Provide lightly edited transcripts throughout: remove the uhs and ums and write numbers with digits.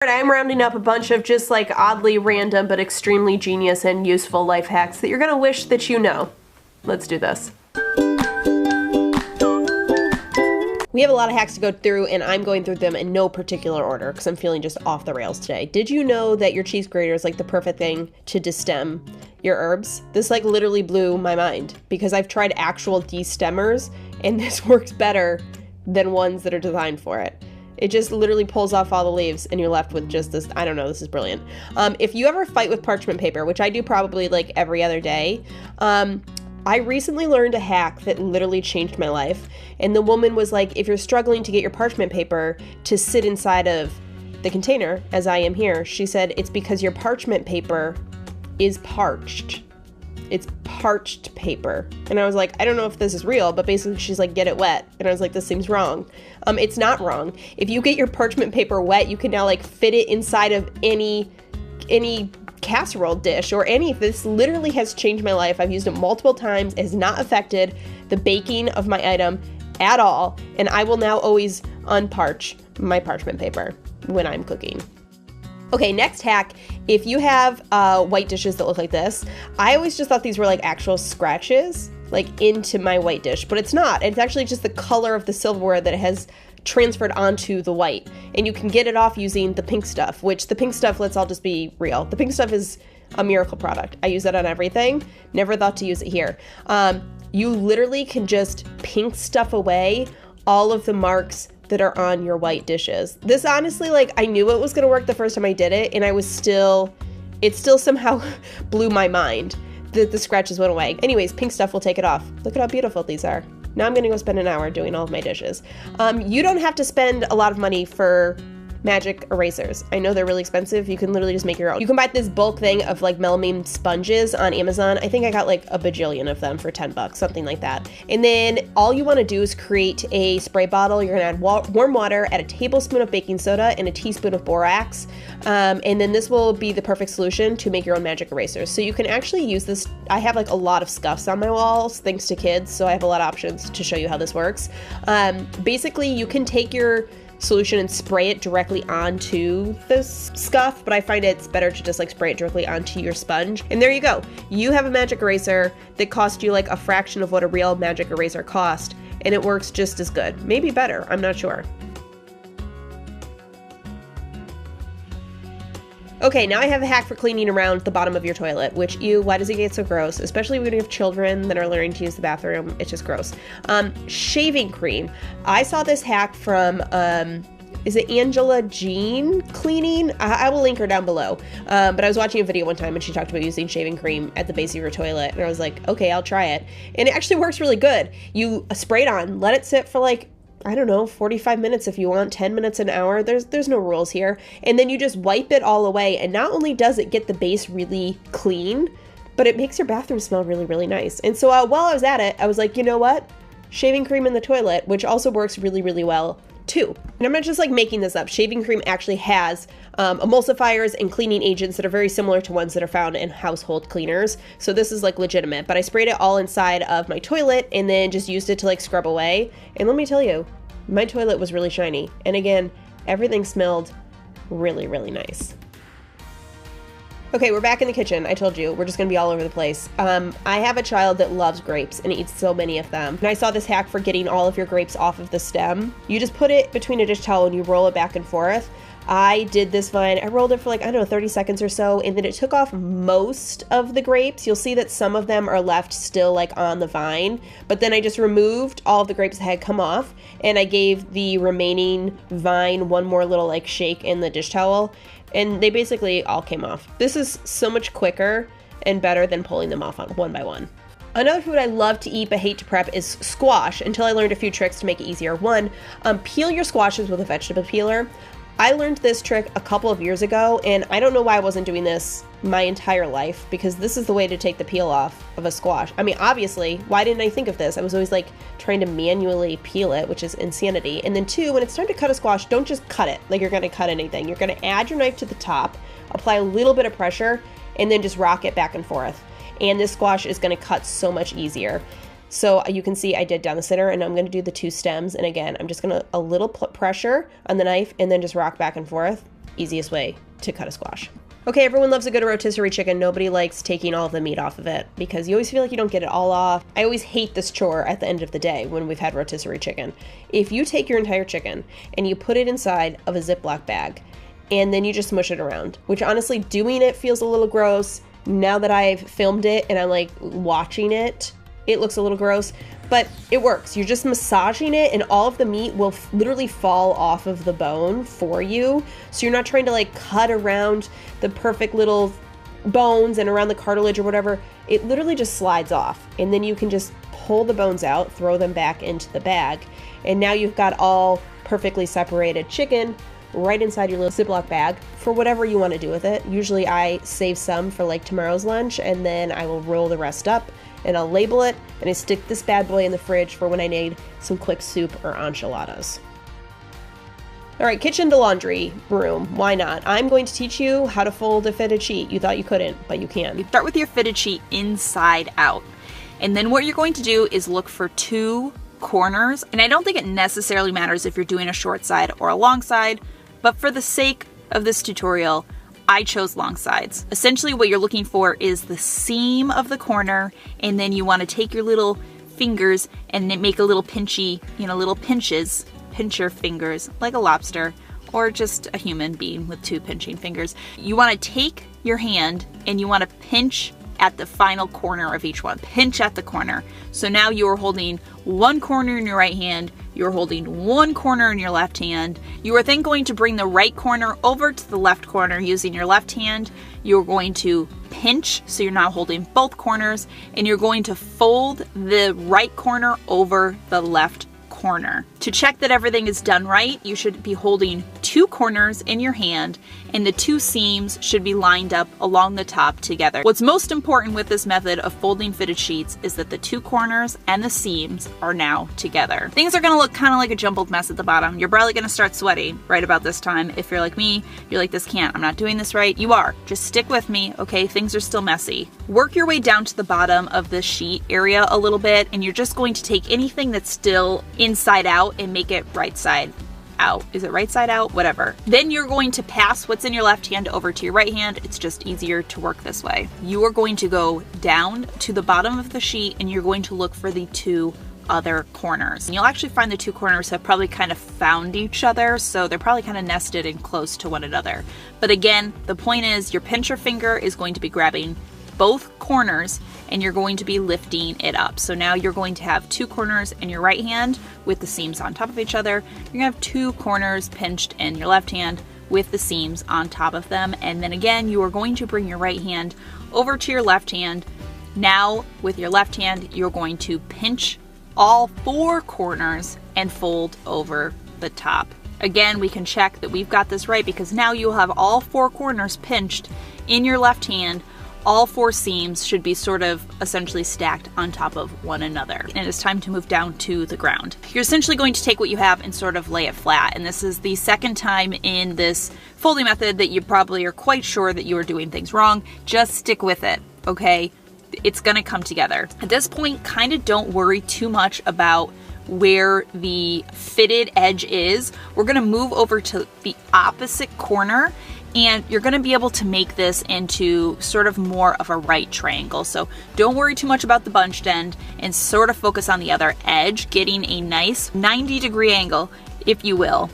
I'm rounding up a bunch of just like oddly random but extremely genius and useful life hacks that you're gonna wish that you know. Let's do this. We have a lot of hacks to go through, and I'm going through them in no particular order because I'm feeling just off the rails today. Did you know that your cheese grater is like the perfect thing to destem your herbs? This like literally blew my mind because I've tried actual destemmers and this works better than ones that are designed for it. It just literally pulls off all the leaves and you're left with just this, I don't know, this is brilliant. If you ever fight with parchment paper, which I do probably like every other day, I recently learned a hack that literally changed my life. And the woman was like, if you're struggling to get your parchment paper to sit inside of the container, as I am here, she said, it's because your parchment paper is parched. It's parched paper. And I was like, I don't know if this is real, but basically she's like, get it wet. And I was like, this seems wrong. It's not wrong. If you get your parchment paper wet, you can now like fit it inside of any casserole dish or any. This literally has changed my life. I've used it multiple times. It has not affected the baking of my item at all. And I will now always unparch my parchment paper when I'm cooking. Okay, next hack. If you have white dishes that look like this, I always just thought these were like actual scratches like into my white dish, but it's not. It's actually just the color of the silverware that it has transferred onto the white. And you can get it off using the pink stuff, which the pink stuff, let's all just be real. The pink stuff is a miracle product. I use it on everything. Never thought to use it here. You literally can just pink stuff away all of the marks that are on your white dishes. This honestly, like I knew it was gonna work the first time I did it, and it still somehow blew my mind that the scratches went away. Anyways, pink stuff will take it off. Look at how beautiful these are. Now I'm gonna go spend an hour doing all of my dishes. You don't have to spend a lot of money for magic erasers. I know they're really expensive. You can literally just make your own. You can buy this bulk thing of like melamine sponges on Amazon. I think I got like a bajillion of them for 10 bucks, something like that. And then all you wanna do is create a spray bottle. You're gonna add warm water, add a tablespoon of baking soda and a teaspoon of borax. And then this will be the perfect solution to make your own magic erasers. So you can actually use this. I have like a lot of scuffs on my walls thanks to kids. So I have a lot of options to show you how this works. Basically you can take your solution and spray it directly onto the scuff, but I find it's better to just like spray it directly onto your sponge. And there you go. You have a magic eraser that cost you like a fraction of what a real magic eraser cost, and it works just as good. Maybe better, I'm not sure. Okay, now I have a hack for cleaning around the bottom of your toilet, which, why does it get so gross? Especially when you have children that are learning to use the bathroom, it's just gross. Shaving cream. I saw this hack from, is it Angela Jean Cleaning? I will link her down below. But I was watching a video one time and she talked about using shaving cream at the base of your toilet. And I was like, okay, I'll try it. And it actually works really good. You spray it on, let it sit for like, I don't know, 45 minutes if you want, 10 minutes, an hour. There's no rules here. And then you just wipe it all away. And not only does it get the base really clean, but it makes your bathroom smell really, really nice. And so while I was at it, I was like, you know what? Shaving cream in the toilet, which also works really, really well too. And I'm not just like making this up. Shaving cream actually has emulsifiers and cleaning agents that are very similar to ones that are found in household cleaners. So this is like legitimate, but I sprayed it all inside of my toilet and then just used it to like scrub away. And let me tell you, my toilet was really shiny. And again, everything smelled really, really nice. Okay, we're back in the kitchen. I told you, we're just gonna be all over the place. I have a child that loves grapes and eats so many of them. And I saw this hack for getting all of your grapes off of the stem. You just put it between a dish towel and you roll it back and forth. I did this vine. I rolled it for like, I don't know, 30 seconds or so, and then it took off most of the grapes. You'll see that some of them are left still like on the vine, but then I just removed all of the grapes that had come off, and I gave the remaining vine one more little like shake in the dish towel, and they basically all came off. This is so much quicker and better than pulling them off on one by one. Another food I love to eat but hate to prep is squash, until I learned a few tricks to make it easier. One, peel your squashes with a vegetable peeler. I learned this trick a couple of years ago, and I don't know why I wasn't doing this my entire life, because this is the way to take the peel off of a squash. I mean, obviously, why didn't I think of this? I was always like trying to manually peel it, which is insanity. And then two, when it's time to cut a squash, don't just cut it like you're gonna cut anything. You're gonna add your knife to the top, apply a little bit of pressure, and then just rock it back and forth. And this squash is gonna cut so much easier. So you can see I did down the center, and I'm going to do the two stems. And again, I'm just going to a little pressure on the knife and then just rock back and forth. easiest way to cut a squash. Okay, everyone loves a good rotisserie chicken. Nobody likes taking all of the meat off of it because you always feel like you don't get it all off. I always hate this chore at the end of the day when we've had rotisserie chicken. If you take your entire chicken and you put it inside of a Ziploc bag and then you just smush it around, which honestly doing it feels a little gross. Now that I've filmed it and I'm like watching it, it looks a little gross, but it works. You're just massaging it and all of the meat will literally fall off of the bone for you. So you're not trying to like cut around the perfect little bones and around the cartilage or whatever. It literally just slides off and then you can just pull the bones out, throw them back into the bag. And now you've got all perfectly separated chicken right inside your little Ziploc bag for whatever you want to do with it. Usually I save some for like tomorrow's lunch and then I will roll the rest up and I'll label it and I stick this bad boy in the fridge for when I need some quick soup or enchiladas. All right, kitchen to laundry room, why not? I'm going to teach you how to fold a fitted sheet. You thought you couldn't, but you can. You start with your fitted sheet inside out. And then what you're going to do is look for 2 corners. And I don't think it necessarily matters if you're doing a short side or a long side, but for the sake of this tutorial, I chose long sides. Essentially what you're looking for is the seam of the corner, and then you want to take your little fingers and make a little pinchy, little pinches, pincher fingers, like a lobster, or just a human being with 2 pinching fingers. You want to take your hand and you want to pinch at the final corner of each one. Pinch at the corner. So now you are holding 1 corner in your right hand, you're holding 1 corner in your left hand. You are then going to bring the right corner over to the left corner using your left hand. You're going to pinch, so you're now holding both corners, and you're going to fold the right corner over the left corner. To check that everything is done right, you should be holding 2 corners in your hand and the 2 seams should be lined up along the top together. What's most important with this method of folding fitted sheets is that the 2 corners and the seams are now together. Things are going to look kind of like a jumbled mess at the bottom. You're probably going to start sweating right about this time. If you're like me, you're like, I'm not doing this right. You are. Just stick with me, okay? Things are still messy. Work your way down to the bottom of the sheet area a little bit, and you're just going to take anything that's still inside out and make it right side out. Is it right side out? Whatever. Then you're going to pass what's in your left hand over to your right hand. It's just easier to work this way. You are going to go down to the bottom of the sheet and you're going to look for the 2 other corners. And you'll actually find the 2 corners have probably kind of found each other, so they're probably kind of nested and close to one another. But again, the point is your pincher finger is going to be grabbing both corners and you're going to be lifting it up. So now you're going to have 2 corners in your right hand with the seams on top of each other. You're gonna have 2 corners pinched in your left hand with the seams on top of them. And then again, you are going to bring your right hand over to your left hand. Now with your left hand, you're going to pinch all 4 corners and fold over the top. Again, we can check that we've got this right because now you'll have all 4 corners pinched in your left hand. All 4 seams should be sort of essentially stacked on top of one another. And it's time to move down to the ground. You're essentially going to take what you have and sort of lay it flat. And this is the second time in this folding method that you probably are quite sure that you are doing things wrong. Just stick with it, okay? It's gonna come together. At this point, kind of don't worry too much about where the fitted edge is. We're gonna move over to the opposite corner and you're gonna be able to make this into sort of more of a right triangle. So don't worry too much about the bunched end and sort of focus on the other edge, getting a nice 90-degree angle, if you will,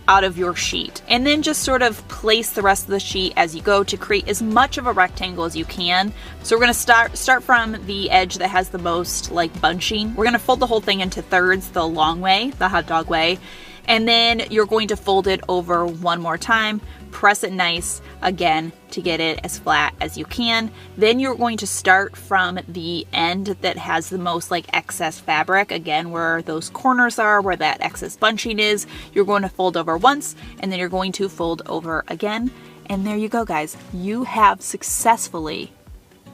out of your sheet. And then just sort of place the rest of the sheet as you go to create as much of a rectangle as you can. So we're gonna start from the edge that has the most like bunching. We're gonna fold the whole thing into thirds the long way, the hot dog way. And then you're going to fold it over one more time, press it nice again to get it as flat as you can. Then you're going to start from the end that has the most like excess fabric, again where those corners are, where that excess bunching is. You're going to fold over once and then you're going to fold over again. And there you go, guys. You have successfully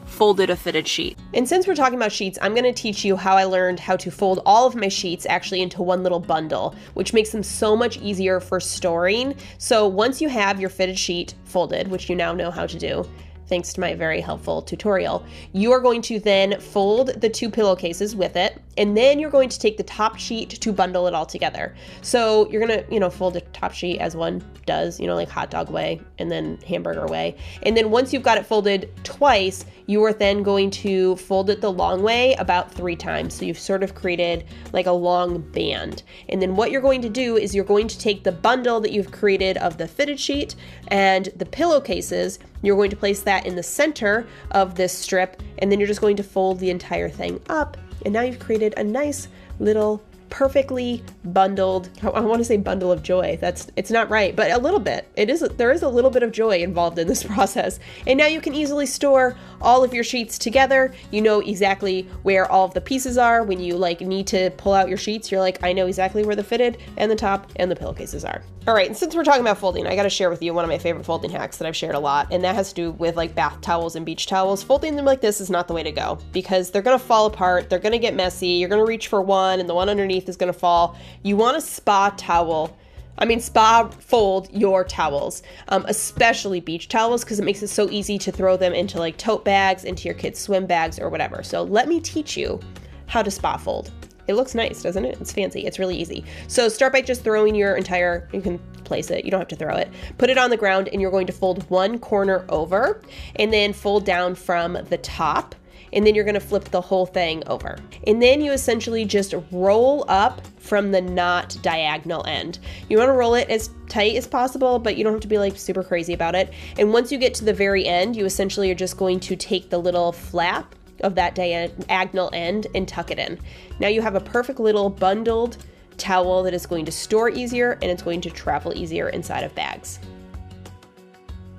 folded a fitted sheet. And since we're talking about sheets, I'm going to teach you how I learned how to fold all of my sheets actually into one little bundle, which makes them so much easier for storing. So once you have your fitted sheet folded, which you now know how to do, thanks to my very helpful tutorial, you are going to then fold the 2 pillowcases with it. And then you're going to take the top sheet to bundle it all together. So you're gonna, fold the top sheet as one does, like hot dog way and then hamburger way. And then once you've got it folded twice, you are then going to fold it the long way about 3 times. So you've sort of created like a long band. And then what you're going to do is you're going to take the bundle that you've created of the fitted sheet and the pillowcases, you're going to place that in the center of this strip, and then you're just going to fold the entire thing up. And now you've created a nice little perfectly bundled, I want to say bundle of joy. It's not right, but a little bit. There is a little bit of joy involved in this process. And now you can easily store all of your sheets together. You know exactly where all of the pieces are. When you need to pull out your sheets, you're like, I know exactly where the fitted and the top and the pillowcases are. All right, and since we're talking about folding, I got to share with you one of my favorite folding hacks that I've shared a lot, and that has to do with bath towels and beach towels. Folding them like this is not the way to go because they're going to fall apart. They're going to get messy. You're going to reach for one and the one underneath is going to fall. You want a spa fold your towels, especially beach towels, because it makes it so easy to throw them into tote bags, into your kids' swim bags or whatever. So let me teach you how to spa fold. It looks nice, doesn't it? It's fancy. It's really easy. So start by just throwing you can place it. You don't have to throw it. Put it on the ground and you're going to fold one corner over and then fold down from the top. And then you're going to flip the whole thing over. And then you essentially just roll up from the not diagonal end. You want to roll it as tight as possible, but you don't have to be super crazy about it. And once you get to the very end, you essentially are just going to take the little flap of that diagonal end and tuck it in. Now you have a perfect little bundled towel that is going to store easier and it's going to travel easier inside of bags.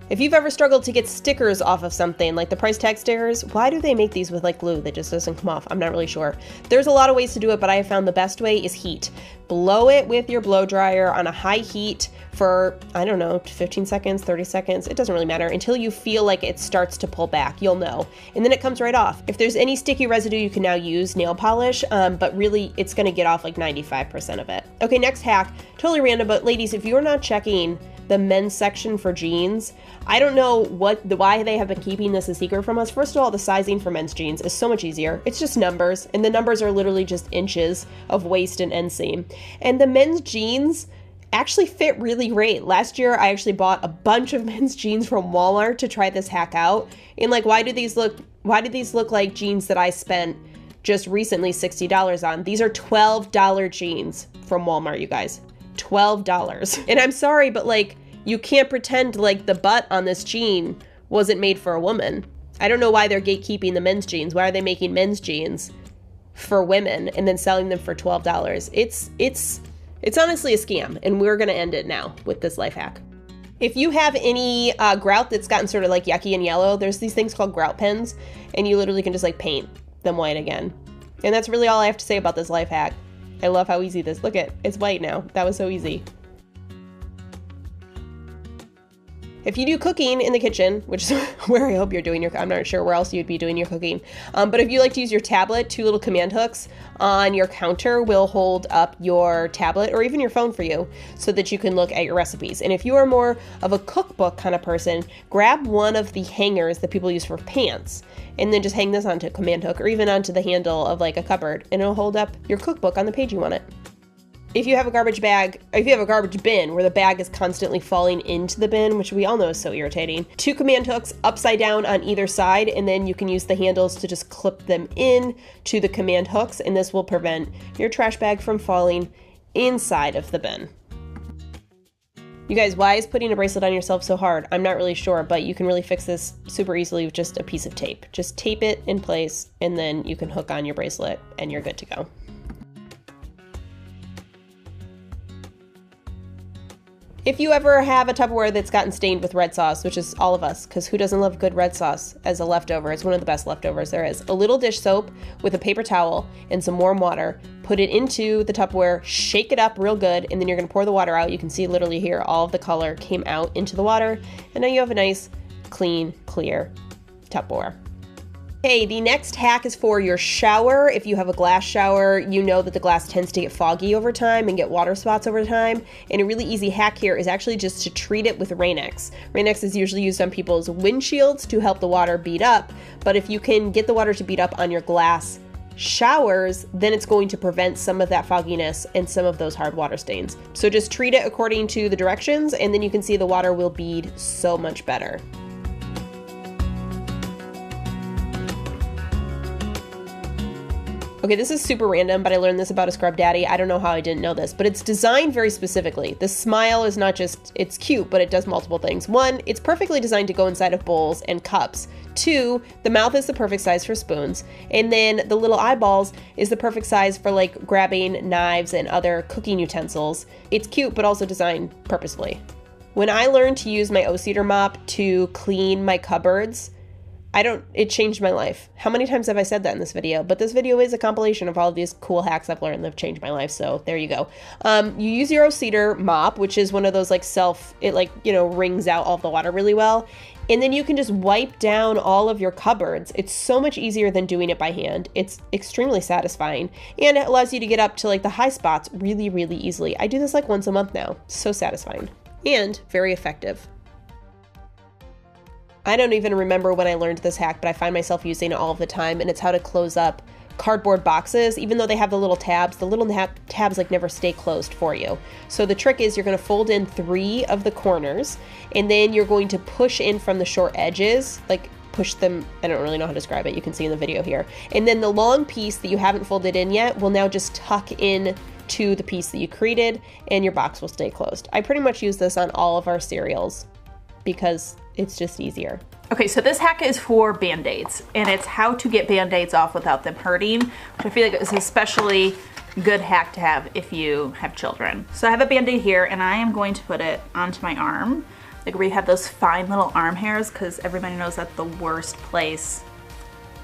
If you've ever struggled to get stickers off of something, like the price tag stickers, why do they make these with glue that just doesn't come off? I'm not really sure. There's a lot of ways to do it, but I have found the best way is heat. Blow it with your blow dryer on a high heat for, 15 seconds, 30 seconds. It doesn't really matter until you feel like it starts to pull back. You'll know. And then it comes right off. If there's any sticky residue, you can now use nail polish, but really it's going to get off 95% of it. Okay, next hack, totally random, but ladies, if you're not checking the men's section for jeans, I don't know why they have been keeping this a secret from us. First of all, the sizing for men's jeans is so much easier. It's just numbers, and the numbers are literally just inches of waist and inseam. And the men's jeans actually fit really great. Last year, I actually bought a bunch of men's jeans from Walmart to try this hack out. And why do these look like jeans that I spent just recently $60 on? These are $12 jeans from Walmart, you guys. $12. And I'm sorry, but you can't pretend the butt on this jean wasn't made for a woman. I don't know why they're gatekeeping the men's jeans. Why are they making men's jeans for women and then selling them for $12? It's honestly a scam, and we're gonna end it now with this life hack. If you have any grout that's gotten sort of yucky and yellow, there's these things called grout pens, and you literally can just paint them white again. And that's really all I have to say about this life hack. I love how easy this, look at, it's white now. That was so easy. If you do cooking in the kitchen, which is where I hope you're doing I'm not sure where else you'd be doing your cooking, but if you like to use your tablet, 2 little command hooks on your counter will hold up your tablet or even your phone for you so that you can look at your recipes. And if you are more of a cookbook kind of person, grab one of the hangers that people use for pants and then just hang this onto a command hook or even onto the handle of a cupboard, and it'll hold up your cookbook on the page you want it. If you have a garbage bin where the bag is constantly falling into the bin, which we all know is so irritating, 2 command hooks upside down on either side, and then you can use the handles to just clip them in to the command hooks, and this will prevent your trash bag from falling inside of the bin. You guys, why is putting a bracelet on yourself so hard? I'm not really sure, but you can really fix this super easily with just a piece of tape. Just tape it in place, and then you can hook on your bracelet, and you're good to go. If you ever have a Tupperware that's gotten stained with red sauce, which is all of us, because who doesn't love good red sauce as a leftover? It's one of the best leftovers there is. A little dish soap with a paper towel and some warm water. Put it into the Tupperware, shake it up real good, and then you're going to pour the water out. You can see literally here all of the color came out into the water, and now you have a nice, clean, clear Tupperware. Okay, the next hack is for your shower. If you have a glass shower, you know that the glass tends to get foggy over time and get water spots over time. And a really easy hack here is actually just to treat it with Rain-X. Rain-X is usually used on people's windshields to help the water bead up, but if you can get the water to bead up on your glass showers, then it's going to prevent some of that fogginess and some of those hard water stains. So just treat it according to the directions, and then you can see the water will bead so much better. Okay, this is super random, but I learned this about a Scrub Daddy. I don't know how I didn't know this, but it's designed very specifically. The smile is not just, it's cute, but it does multiple things. One, it's perfectly designed to go inside of bowls and cups. Two, the mouth is the perfect size for spoons. And then the little eyeballs is the perfect size for like grabbing knives and other cooking utensils. It's cute, but also designed purposefully. When I learned to use my O-Cedar mop to clean my cupboards, it changed my life. How many times have I said that in this video? But this video is a compilation of all of these cool hacks I've learned that have changed my life, so there you go. You use your O-Cedar mop, which is one of those like wrings out all the water really well. And then you can just wipe down all of your cupboards. It's so much easier than doing it by hand. It's extremely satisfying. And it allows you to get up to like the high spots really, really easily. I do this like once a month now. So satisfying. And very effective. I don't even remember when I learned this hack, but I find myself using it all of the time, and it's how to close up cardboard boxes. Even though they have the little tabs like never stay closed for you. So the trick is you're going to fold in 3 of the corners, and then you're going to push in from the short edges, like push them, I don't really know how to describe it, you can see in the video here. And then the long piece that you haven't folded in yet will now just tuck in to the piece that you created, and your box will stay closed. I pretty much use this on all of our cereals because it's just easier. Okay, so this hack is for Band-Aids, and it's how to get Band-Aids off without them hurting, which I feel like is an especially good hack to have if you have children. So I have a Band-Aid here, and I am going to put it onto my arm, like where you have those fine little arm hairs, because everybody knows that's the worst place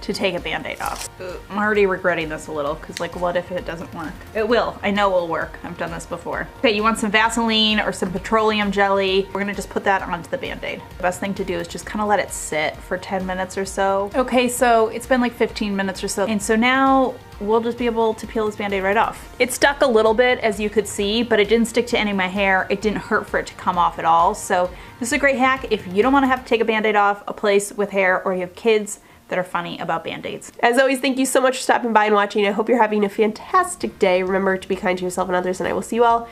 to take a Band-Aid off. I'm already regretting this a little, because like what if it doesn't work? It will, I know it will work. I've done this before. Okay, you want some Vaseline or some petroleum jelly. We're gonna just put that onto the Band-Aid. The best thing to do is just kind of let it sit for 10 minutes or so. Okay, so it's been like 15 minutes or so. And so now we'll just be able to peel this Band-Aid right off. It stuck a little bit, as you could see, but it didn't stick to any of my hair. It didn't hurt for it to come off at all. So this is a great hack if you don't wanna have to take a Band-Aid off a place with hair, or you have kids that are funny about Band-Aids. As always, thank you so much for stopping by and watching. I hope you're having a fantastic day. Remember to be kind to yourself and others, and I will see you all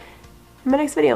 in my next video.